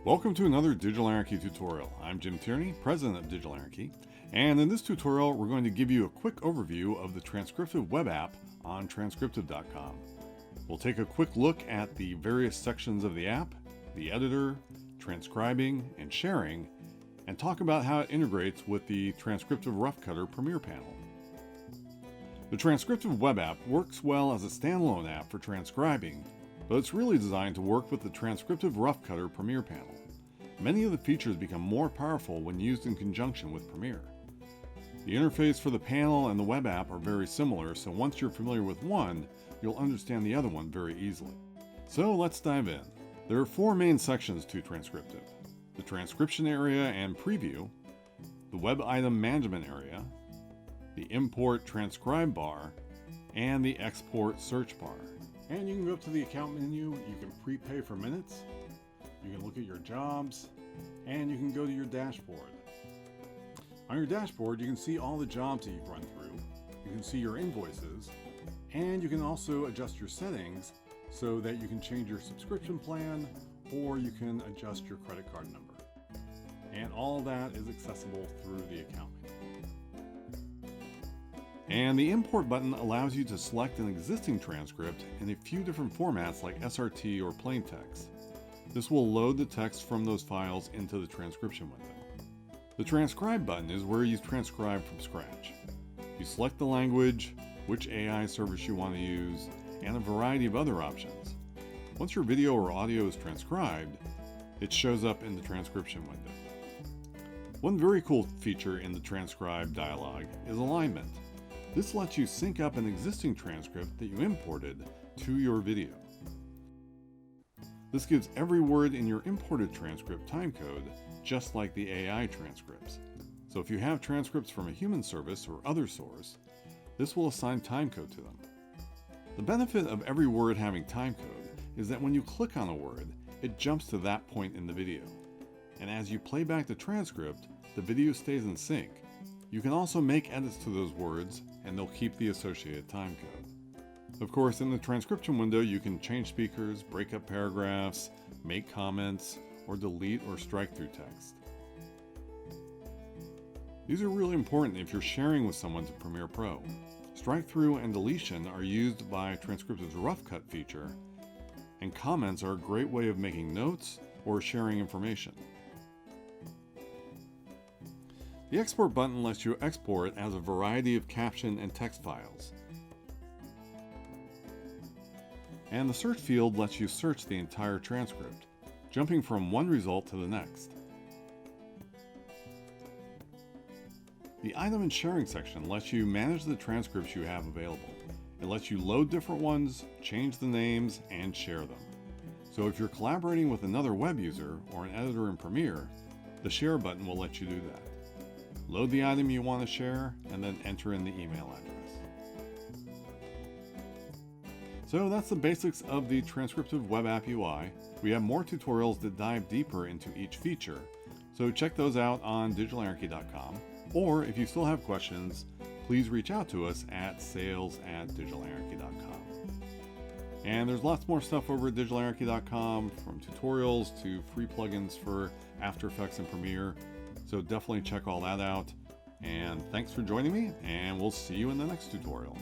Welcome to another Digital Anarchy tutorial. I'm Jim Tierney, president of Digital Anarchy, and in this tutorial we're going to give you a quick overview of the Transcriptive Web App on transcriptive.com. We'll take a quick look at the various sections of the app, the editor, transcribing, and sharing, and talk about how it integrates with the Transcriptive Rough Cutter Premiere panel. The Transcriptive Web App works well as a standalone app for transcribing, but it's really designed to work with the Transcriptive Rough Cutter Premiere panel. Many of the features become more powerful when used in conjunction with Premiere. The interface for the panel and the web app are very similar, so once you're familiar with one, you'll understand the other one very easily. So let's dive in. There are four main sections to Transcriptive: the transcription area and preview, the web item management area, the import transcribe bar, and the export search bar. And you can go up to the account menu, you can prepay for minutes, you can look at your jobs, and you can go to your dashboard. On your dashboard, you can see all the jobs that you've run through, you can see your invoices, and you can also adjust your settings so that you can change your subscription plan or you can adjust your credit card number. And all that is accessible through the account menu. And the import button allows you to select an existing transcript in a few different formats like SRT or plain text. This will load the text from those files into the transcription window. The transcribe button is where you transcribe from scratch. You select the language, which AI service you want to use, and a variety of other options. Once your video or audio is transcribed, it shows up in the transcription window. One very cool feature in the transcribe dialog is alignment. This lets you sync up an existing transcript that you imported to your video. This gives every word in your imported transcript timecode, just like the AI transcripts. So if you have transcripts from a human service or other source, this will assign timecode to them. The benefit of every word having timecode is that when you click on a word, it jumps to that point in the video. And as you play back the transcript, the video stays in sync. You can also make edits to those words, and they'll keep the associated timecode. Of course, in the transcription window, you can change speakers, break up paragraphs, make comments, or delete or strike through text. These are really important if you're sharing with someone to Premiere Pro. Strike through and deletion are used by Transcriptive's Rough Cut feature, and comments are a great way of making notes or sharing information. The export button lets you export as a variety of caption and text files. And the search field lets you search the entire transcript, jumping from one result to the next. The item and sharing section lets you manage the transcripts you have available. It lets you load different ones, change the names, and share them. So if you're collaborating with another web user or an editor in Premiere, the share button will let you do that. Load the item you want to share, and then enter in the email address. So that's the basics of the Transcriptive Web App UI. We have more tutorials that dive deeper into each feature, so check those out on digitalanarchy.com. Or if you still have questions, please reach out to us at sales@digitalanarchy.com. And there's lots more stuff over at digitalanarchy.com, from tutorials to free plugins for After Effects and Premiere. So definitely check all that out. And thanks for joining me, and we'll see you in the next tutorial.